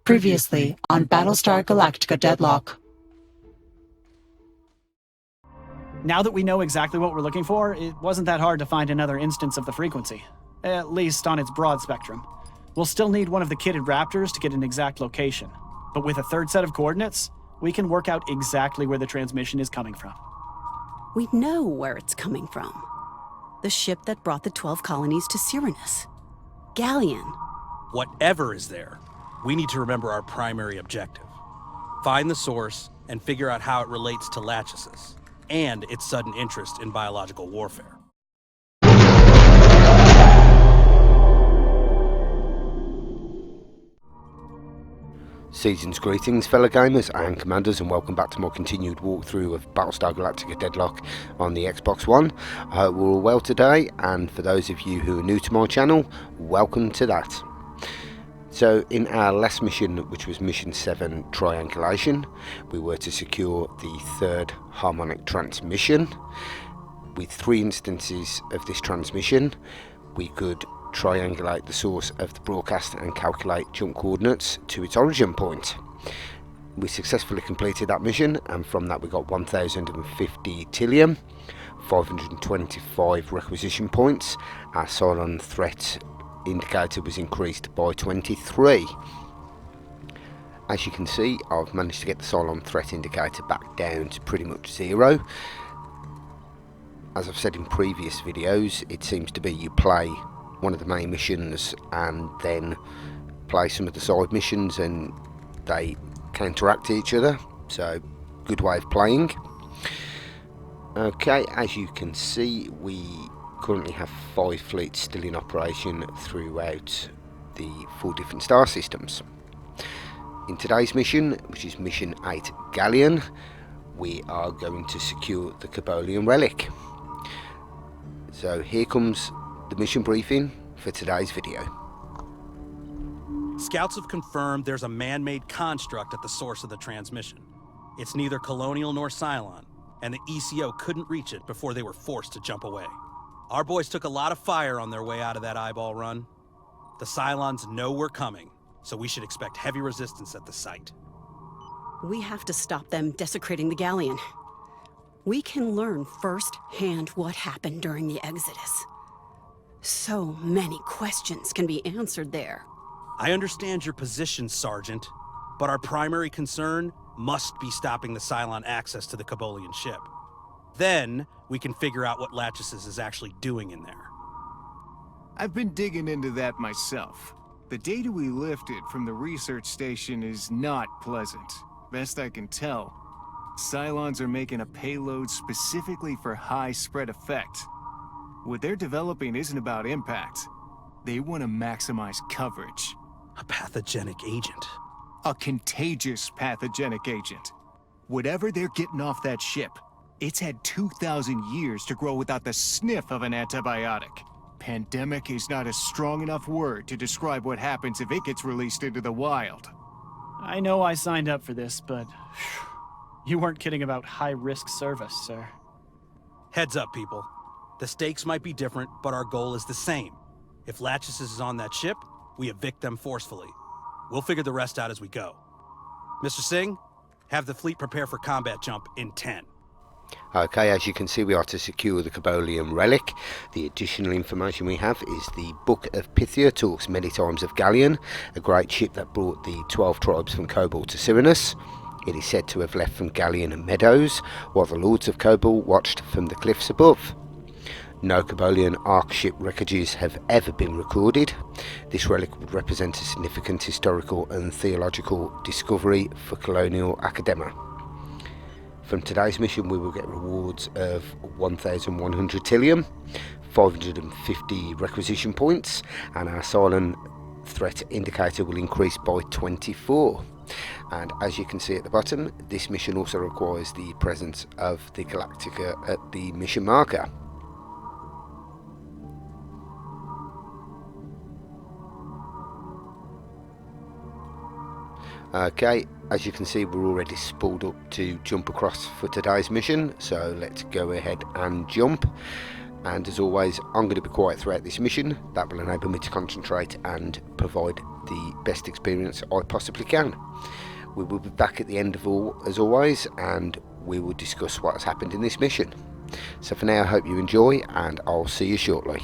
Previously on Battlestar Galactica Deadlock. Now that we know exactly what we're looking for, it wasn't that hard to find another instance of the frequency. At least on its broad spectrum. We'll still need one of the kitted raptors to get an exact location. But with a third set of coordinates, we can work out exactly where the transmission is coming from. We know where it's coming from. The ship that brought the 12 colonies to Cyrannus. Galleon. Whatever is there, we need to remember our primary objective. Find the source and figure out how it relates to Lachesis and its sudden interest in biological warfare. Season's greetings, fellow gamers and commanders, and welcome back to my continued walkthrough of Battlestar Galactica Deadlock on the Xbox One. I hope we're all well today, and for those of you who are new to my channel, welcome to that. So in our last mission, which was mission 7, triangulation, we were to secure the third harmonic transmission. With 3 instances of this transmission, we could triangulate the source of the broadcast and calculate jump coordinates to its origin point. We successfully completed that mission, and from that we got 1050 Tilium, 525 requisition points. Our Cylon threat indicator was increased by 23. As you can see, I've managed to get the Cylon threat indicator back down to pretty much 0. As I've said in previous videos, it seems to be you play one of the main missions and then play some of the side missions and they counteract each other, so good way of playing. Okay, as you can see, we currently have 5 fleets still in operation throughout the 4 different star systems. In today's mission, which is mission 8 Galleon, we are going to secure the Kobolian relic. So here comes the mission briefing for today's video. Scouts have confirmed there's a man-made construct at the source of the transmission. It's neither colonial nor Cylon, and the ECO couldn't reach it before they were forced to jump away. Our boys took a lot of fire on their way out of that eyeball run. The Cylons know we're coming, so we should expect heavy resistance at the site. We have to stop them desecrating the Galleon. We can learn firsthand what happened during the Exodus. So many questions can be answered there. I understand your position, Sergeant, but our primary concern must be stopping the Cylon access to the Kobolian ship. Then, we can figure out what Lachesis is actually doing in there. I've been digging into that myself. The data we lifted from the research station is not pleasant. Best I can tell, Cylons are making a payload specifically for high spread effect. What they're developing isn't about impact. They want to maximize coverage. A pathogenic agent. A contagious pathogenic agent. Whatever they're getting off that ship, it's had 2,000 years to grow without the sniff of an antibiotic. Pandemic is not a strong enough word to describe what happens if it gets released into the wild. I know I signed up for this, but you weren't kidding about high-risk service, sir. Heads up, people. The stakes might be different, but our goal is the same. If Lachesis is on that ship, we evict them forcefully. We'll figure the rest out as we go. Mr. Singh, have the fleet prepare for combat jump in 10. Okay, as you can see, we are to secure the Kobolian relic. The additional information we have is the Book of Pythia talks many times of Galleon, a great ship that brought the 12 tribes from Kobol to Cyrannus. It is said to have left from Galleon meadows, while the lords of Kobol watched from the cliffs above. No Kobolian Ark ship wreckages have ever been recorded. This relic would represent a significant historical and theological discovery for colonial academia. From today's mission we will get rewards of 1100 Tilium, 550 requisition points, and our Cylon threat indicator will increase by 24. And as you can see at the bottom, this mission also requires the presence of the Galactica at the mission marker. Okay, as you can see, we're already spooled up to jump across for today's mission, so let's go ahead and jump. And as always, I'm going to be quiet throughout this mission. That will enable me to concentrate and provide the best experience I possibly can. We will be back at the end of as always, and we will discuss what has happened in this mission. So for now, I hope you enjoy, and I'll see you shortly.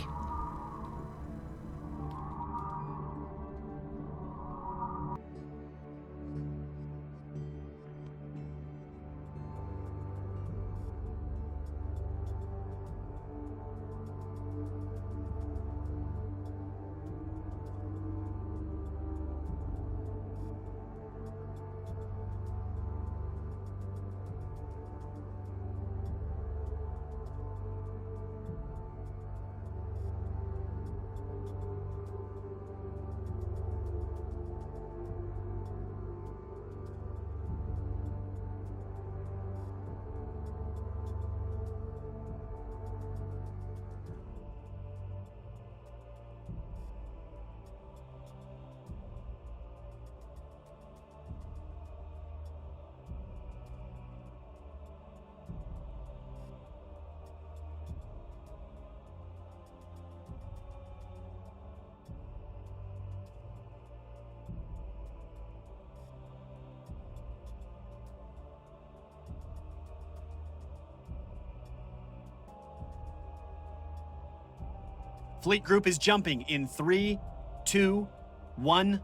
Fleet group is jumping in 3, 2, 1.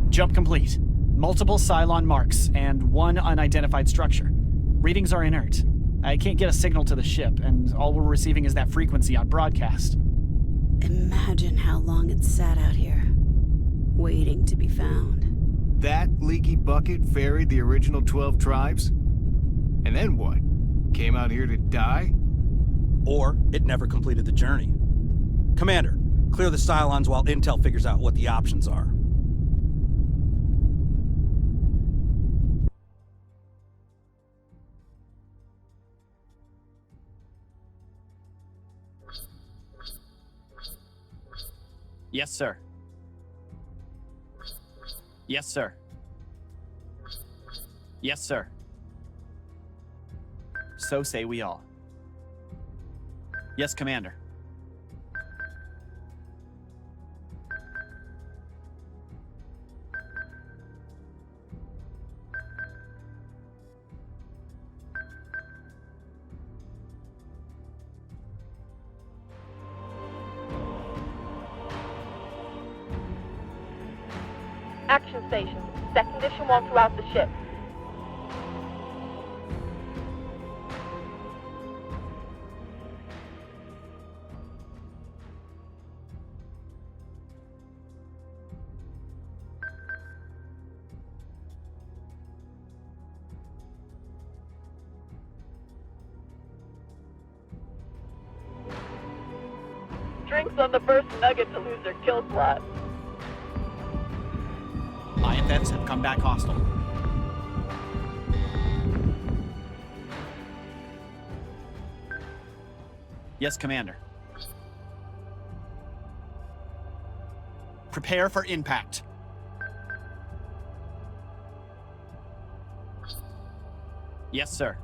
Jump complete. Multiple Cylon marks and one unidentified structure. Readings are inert. I can't get a signal to the ship, and all we're receiving is that frequency on broadcast. Imagine how long it sat out here, waiting to be found. That leaky bucket ferried the original 12 tribes? And then what? Came out here to die? Or it never completed the journey. Commander, clear the Cylons while Intel figures out what the options are. Yes, sir. Yes, sir. Yes, sir. So say we all. Yes, Commander. Action stations. Set condition 1 throughout the ship. Drinks on the first nugget to lose their kill slot. IFFs have come back hostile. Yes, Commander. Prepare for impact. Yes, sir.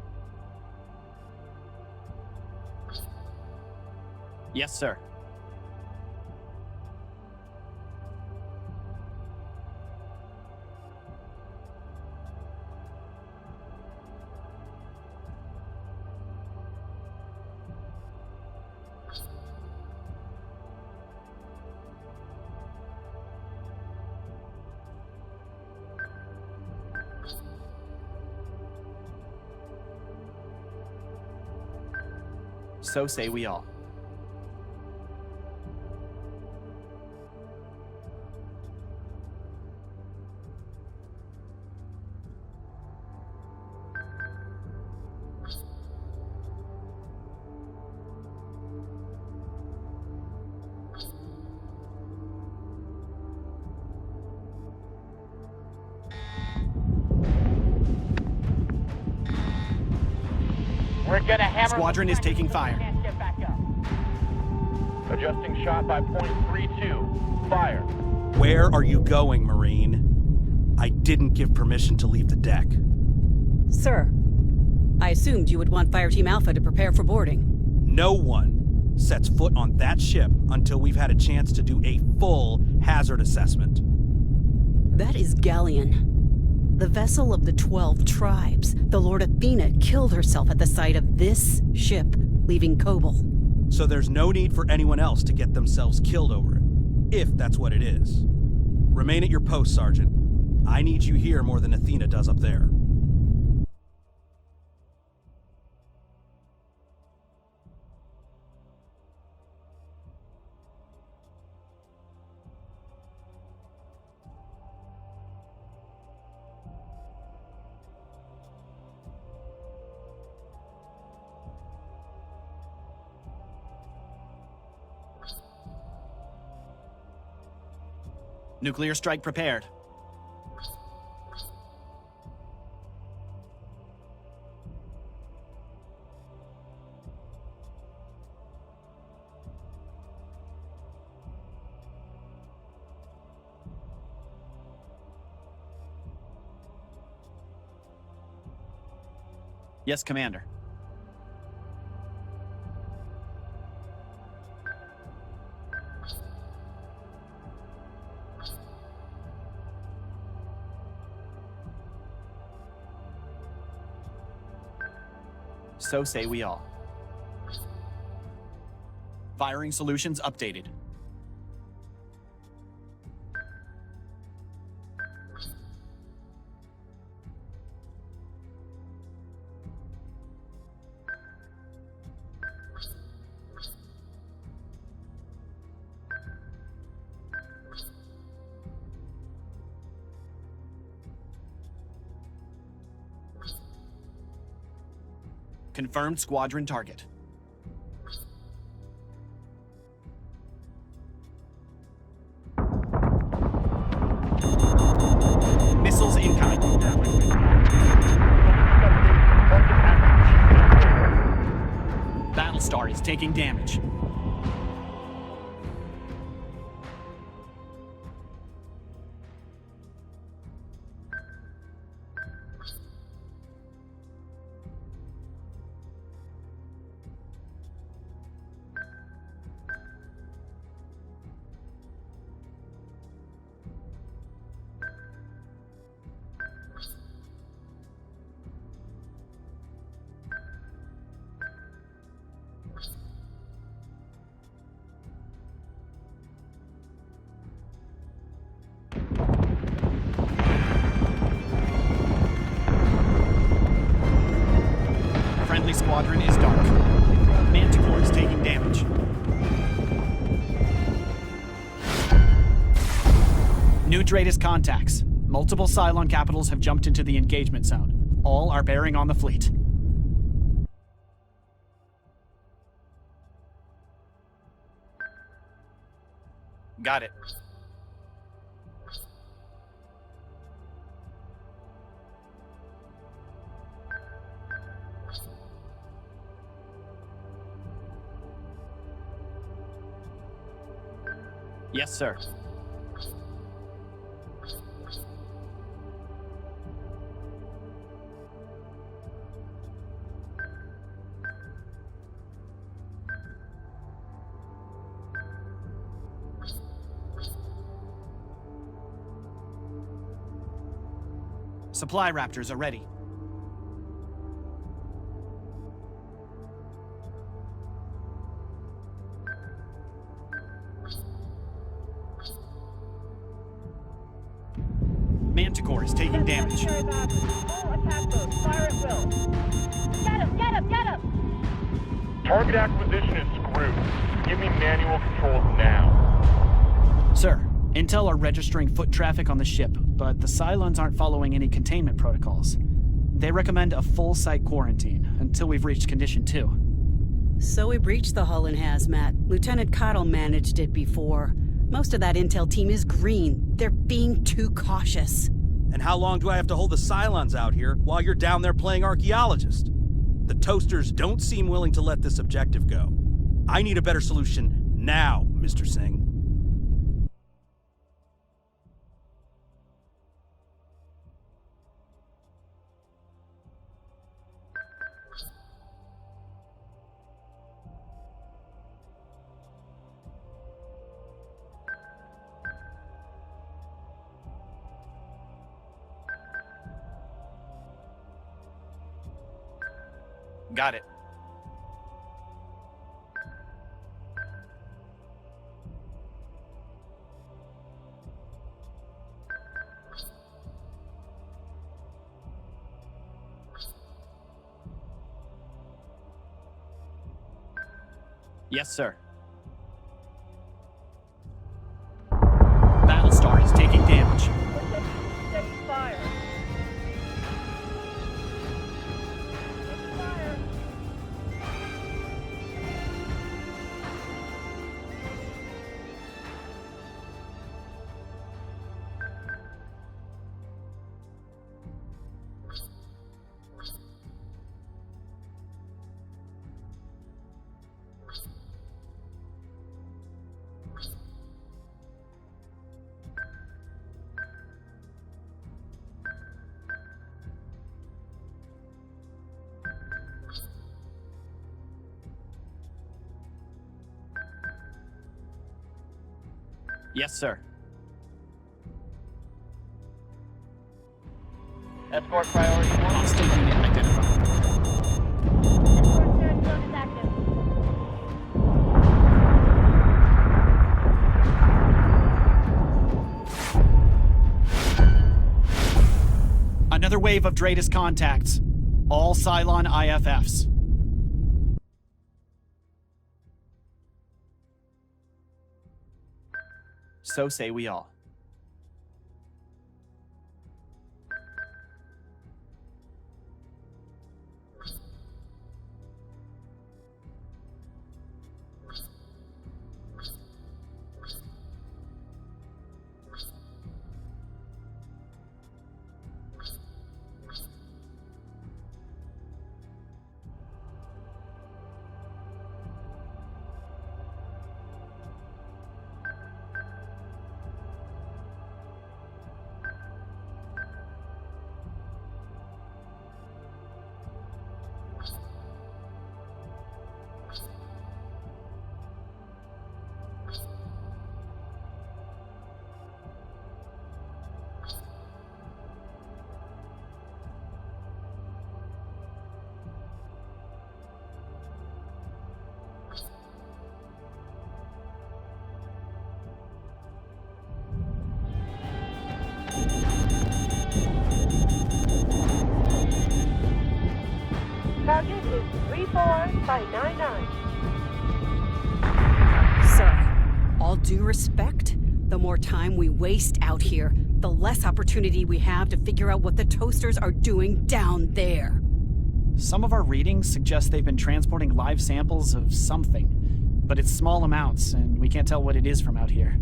Yes, sir. So say we all. We're gonna hammer. Squadron is taking fire. Can't get back up. Adjusting shot by .32. Fire. Where are you going, Marine? I didn't give permission to leave the deck. Sir, I assumed you would want Fireteam Alpha to prepare for boarding. No one sets foot on that ship until we've had a chance to do a full hazard assessment. That is Galleon, the vessel of the 12 tribes. The Lord Athena killed herself at the sight of this ship leaving Kobol. So there's no need for anyone else to get themselves killed over it, if that's what it is. Remain at your post, Sergeant. I need you here more than Athena does up there. Nuclear strike prepared. Yes, Commander. So say we all. Firing solutions updated. Confirmed squadron target. Missiles incoming. Battlestar is taking damage. Friendly squadron is dark. Manticore is taking damage. New Dratus contacts. Multiple Cylon capitals have jumped into the engagement zone. All are bearing on the fleet. Got it. Yes, sir. Supply Raptors are ready. Manticore is taking damage. All attack mode. Fire at will. Get him! Get him! Get him! Target acquisition is screwed. Give me manual controls now. Sir, Intel are registering foot traffic on the ship, but the Cylons aren't following any containment protocols. They recommend a full site quarantine until we've reached Condition 2. So we breached the hull in hazmat. Lieutenant Cottle managed it before. Most of that Intel team is green. They're being too cautious. And how long do I have to hold the Cylons out here while you're down there playing archaeologist? The Toasters don't seem willing to let this objective go. I need a better solution Now, Mr. Singh. Got it. Yes, sir. Battlestar is taking damage. We're taking steady fire. Steady fire. Yes, sir. Escort priority 1. Hostile unit identified. Escort search zone is active. Another wave of Dratus contacts. All Cylon IFFs. So say we all. Target is 34-99. Sir, all due respect, the more time we waste out here, the less opportunity we have to figure out what the toasters are doing down there. Some of our readings suggest they've been transporting live samples of something, but it's small amounts, and we can't tell what it is from out here.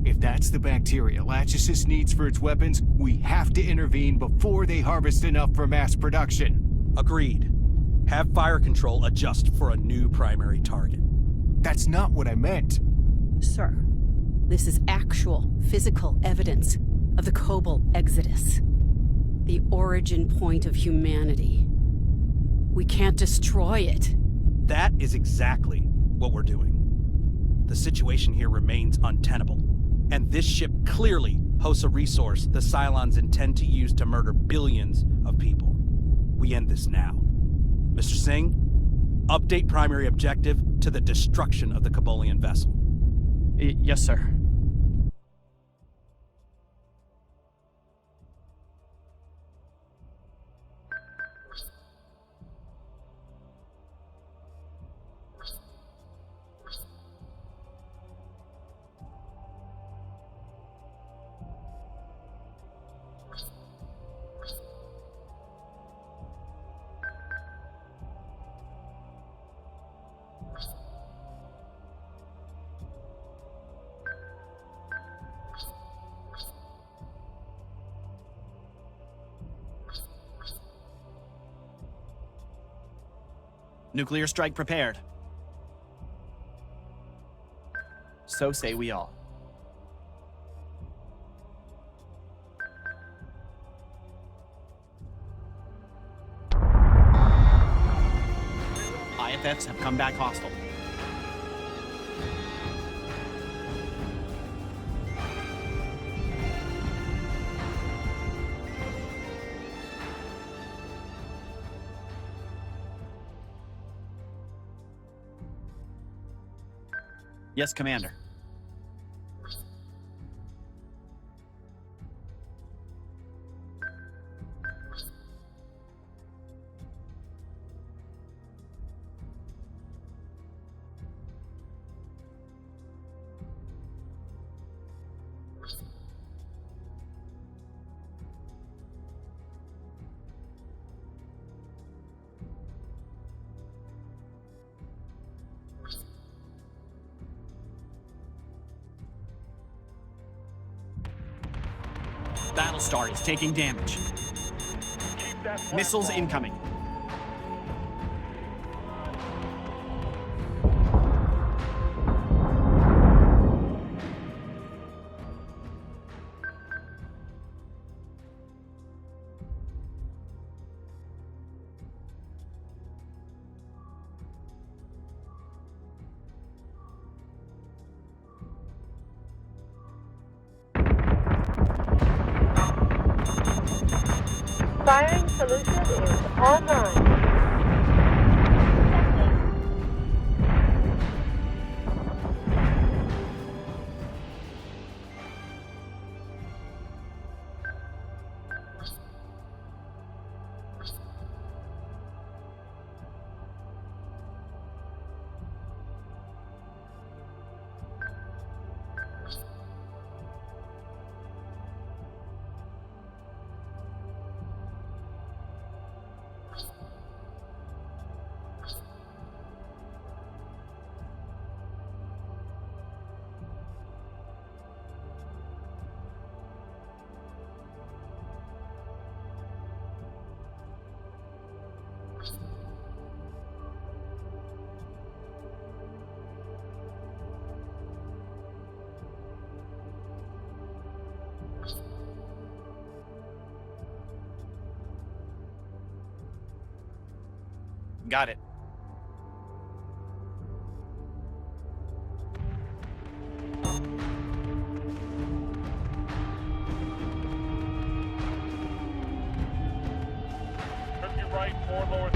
If that's the bacteria Lachesis needs for its weapons, we have to intervene before they harvest enough for mass production. Agreed. Have fire control adjust for a new primary target. That's not what I meant. Sir, this is actual physical evidence of the Kobol exodus. The origin point of humanity. We can't destroy it. That is exactly what we're doing. The situation here remains untenable, and this ship clearly hosts a resource the Cylons intend to use to murder billions of people. We end this now. Mr. Singh, update primary objective to the destruction of the Kobolian vessel. Yes, sir. Nuclear strike prepared. so say we all. IFFs have come back hostile. Yes, Commander. Battlestar is taking damage. Keep that Missiles platform. incoming. Firing solution is online. Got it. Took you right, 4 lower.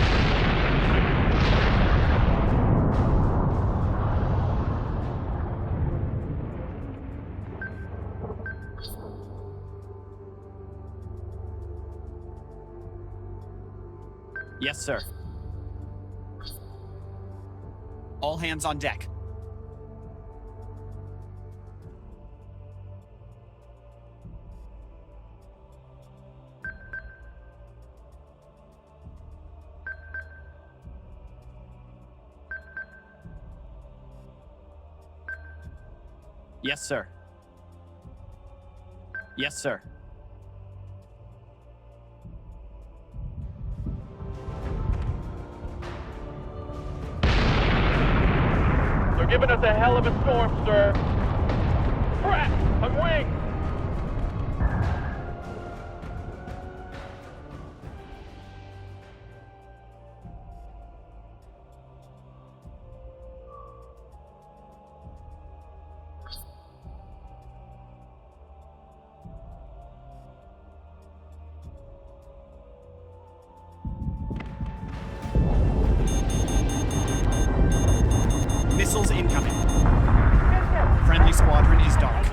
Yes, sir. All hands on deck. Yes, sir. Yes, sir. They're giving us a hell of a storm, sir. Crap! I'm winged! Missiles incoming. Friendly squadron is dark.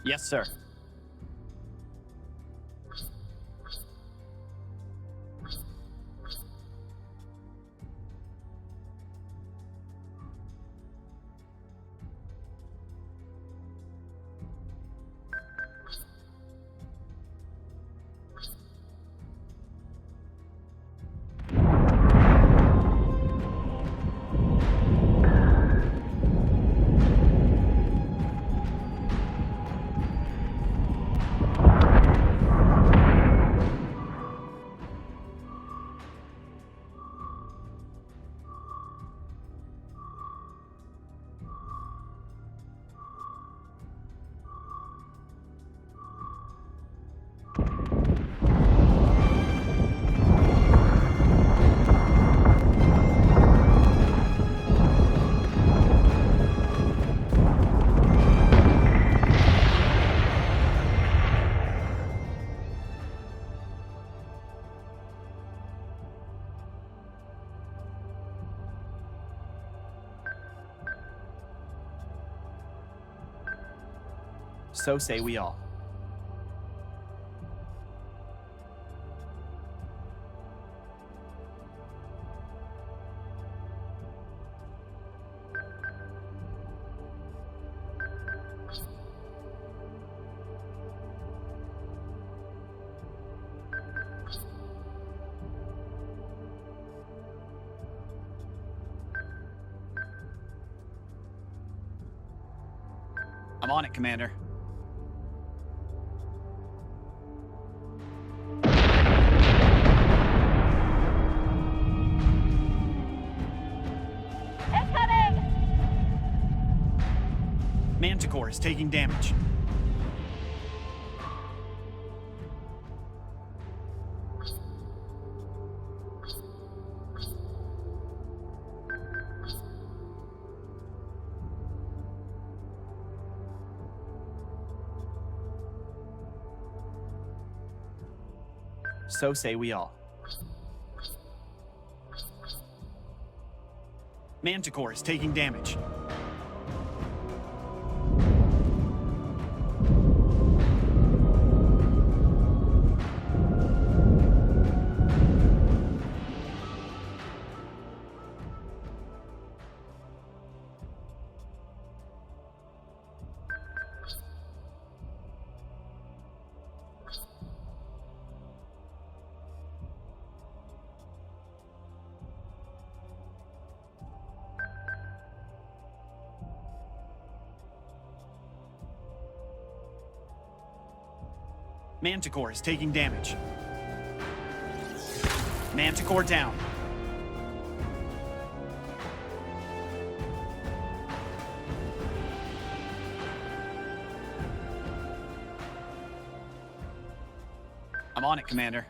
Yes, sir. So say we all. I'm on it, Commander. Incoming! Manticore is taking damage. So say we all. Manticore is taking damage. Manticore is taking damage. Manticore down. I'm on it, Commander.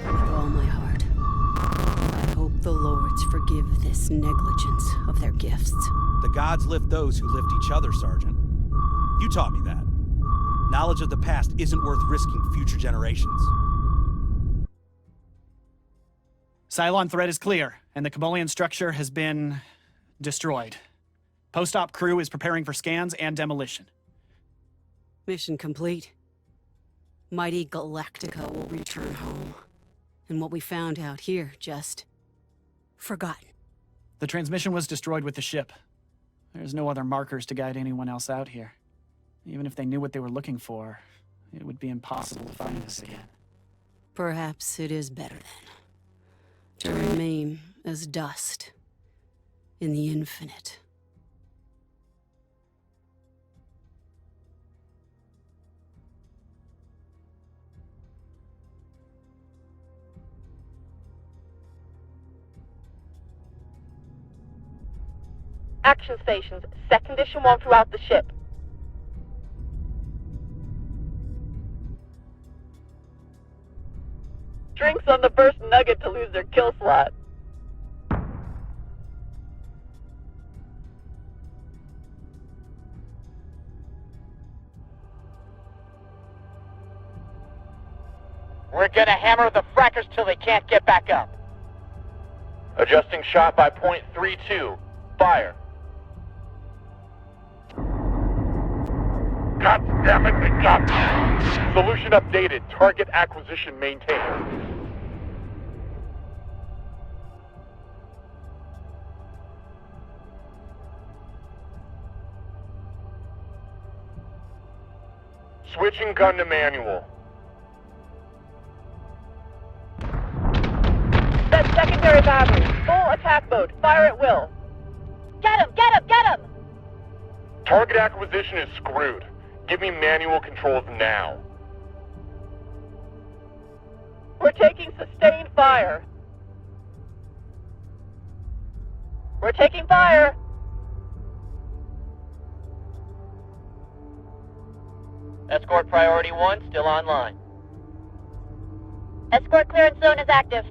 With all my heart, I hope the Lords forgive this negligence of their gifts. The gods lift those who lift each other, Sergeant. You taught me that. Knowledge of the past isn't worth risking future generations. Cylon threat is clear, and the Kobolian structure has been destroyed. Post-op crew is preparing for scans and demolition. Mission complete. Mighty Galactica will return home. And what we found out here, just forgotten. The transmission was destroyed with the ship. There's no other markers to guide anyone else out here. Even if they knew what they were looking for, it would be impossible to find us again. Perhaps it is better then, to remain as dust in the infinite. Action stations. Set condition 1 throughout the ship. Drinks on the first nugget to lose their kill slot. We're gonna hammer the frackers till they can't get back up. Adjusting shot by .32. Fire. God damn it, they got me. Solution updated. Target acquisition maintained. Switching gun to manual. Set secondary battery. Full attack mode. Fire at will. Get him! Get him! Get him! Target acquisition is screwed. Give me manual controls now. We're taking sustained fire. We're taking fire. Escort priority 1 still online. Escort clearance zone is active.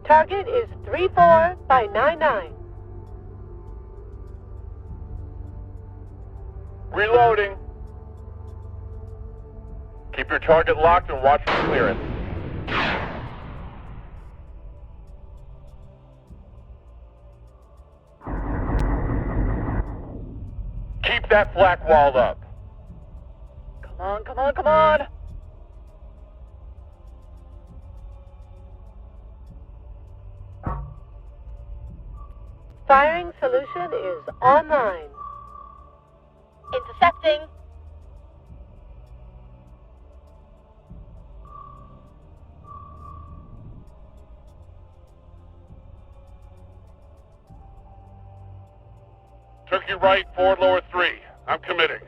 Target is 34 by 99. Reloading. Keep your target locked and watch for clearance. Keep that flak wall up. Come on, come on, come on! Firing solution is online. Intercepting. Turkey right, forward lower 3. I'm committing.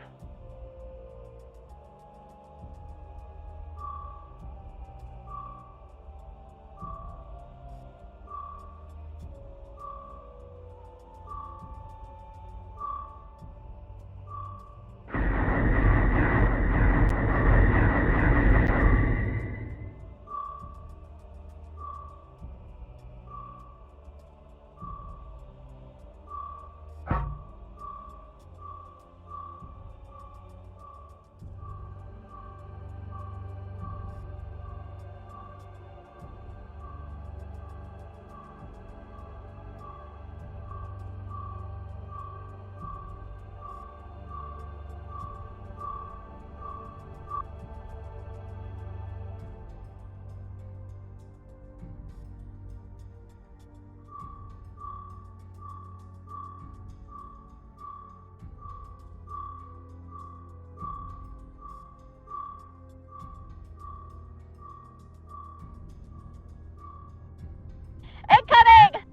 Incoming!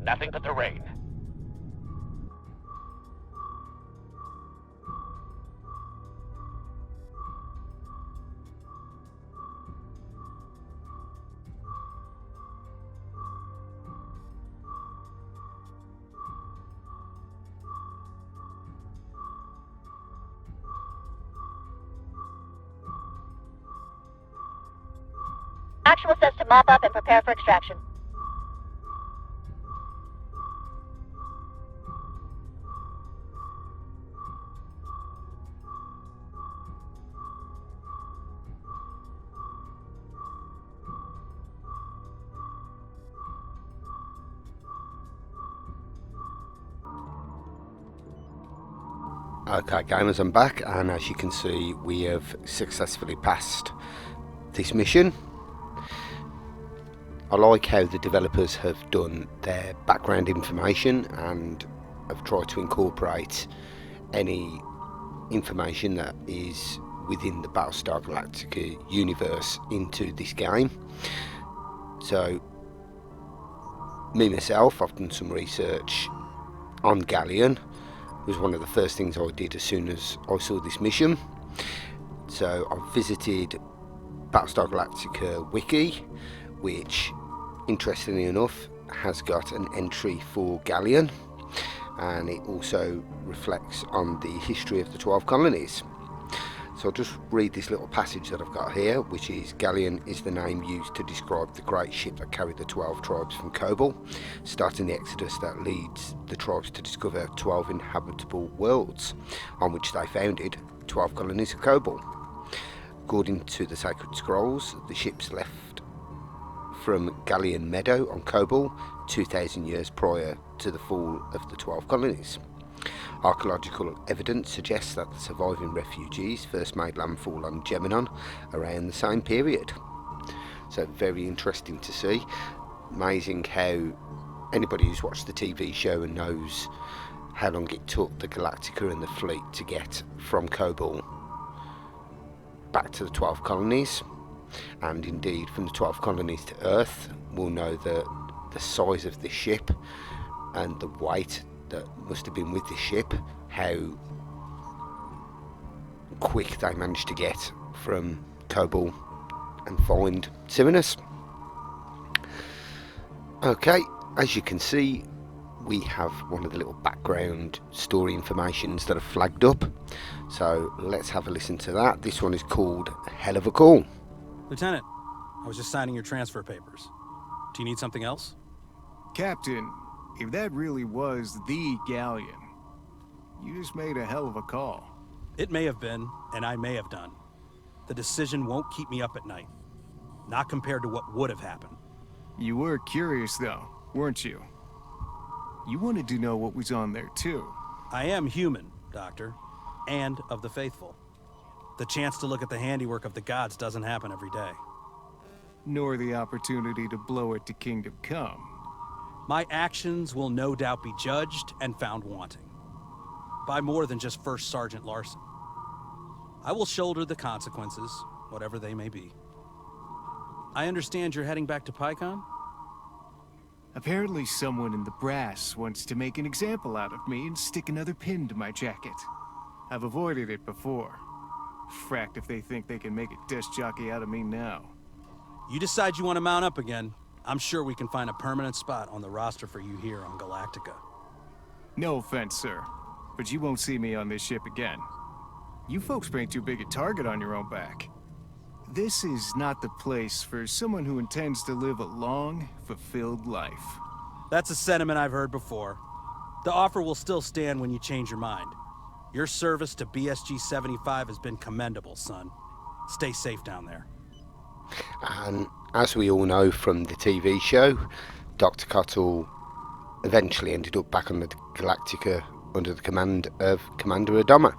Nothing but the rain. Actual says to mop up and prepare for extraction. Okay gamers, I'm back, and as you can see we have successfully passed this mission. I like how the developers have done their background information and have tried to incorporate any information that is within the Battlestar Galactica universe into this game. So me myself, I've done some research on Galleon. It was one of the first things I did as soon as I saw this mission. So I've visited Battlestar Galactica wiki, which, interestingly enough, has got an entry for Galleon, and it also reflects on the history of the 12 colonies. So I'll just read this little passage that I've got here, which is: Galleon is the name used to describe the great ship that carried the 12 tribes from Kobol, starting the exodus that leads the tribes to discover 12 inhabitable worlds, on which they founded 12 colonies of Kobol. According to the sacred scrolls, the ships left from Galleon Meadow on Kobol 2,000 years prior to the fall of the 12 colonies. Archaeological evidence suggests that the surviving refugees first made landfall on Geminon around the same period. So very interesting to see. Amazing how anybody who's watched the TV show and knows how long it took the Galactica and the fleet to get from Kobol back to the 12 colonies, and indeed from the 12 colonies to Earth, will know the size of this ship and the weight that must have been with this ship, how quick they managed to get from Kobol and find Cylon. Okay, as you can see, we have one of the little background story informations that are flagged up, so let's have a listen to that. This one is called Hell of a Call. Lieutenant, I was just signing your transfer papers. Do you need something else? Captain, if that really was the Galleon, you just made a hell of a call. It may have been, and I may have done. The decision won't keep me up at night. Not compared to what would have happened. You were curious though, weren't you? You wanted to know what was on there too. I am human, Doctor, and of the faithful. The chance to look at the handiwork of the gods doesn't happen every day. Nor the opportunity to blow it to Kingdom Come. My actions will no doubt be judged and found wanting. By more than just First Sergeant Larson. I will shoulder the consequences, whatever they may be. I understand you're heading back to PyCon? Apparently someone in the brass wants to make an example out of me and stick another pin to my jacket. I've avoided it before. Fracked if they think they can make a desk jockey out of me now. You decide you want to mount up again, I'm sure we can find a permanent spot on the roster for you here on Galactica. No offense, sir, but you won't see me on this ship again. You folks paint too big a target on your own back. This is not the place for someone who intends to live a long, fulfilled life. That's a sentiment I've heard before. The offer will still stand when you change your mind. Your service to BSG 75 has been commendable, son. Stay safe down there. And as we all know from the TV show, Dr. Cottle eventually ended up back on the Galactica under the command of Commander Adama.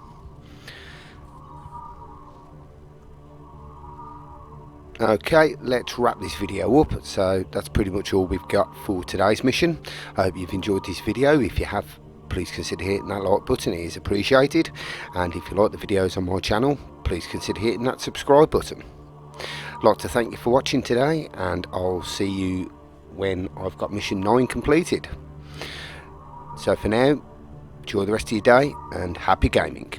Okay, let's wrap this video up. So that's pretty much all we've got for today's mission. I hope you've enjoyed this video. If you have, please consider hitting that like button, it is appreciated. And if you like the videos on my channel, please consider hitting that subscribe button. I'd like to thank you for watching today, and I'll see you when I've got mission 9 completed. So for now, enjoy the rest of your day and happy gaming.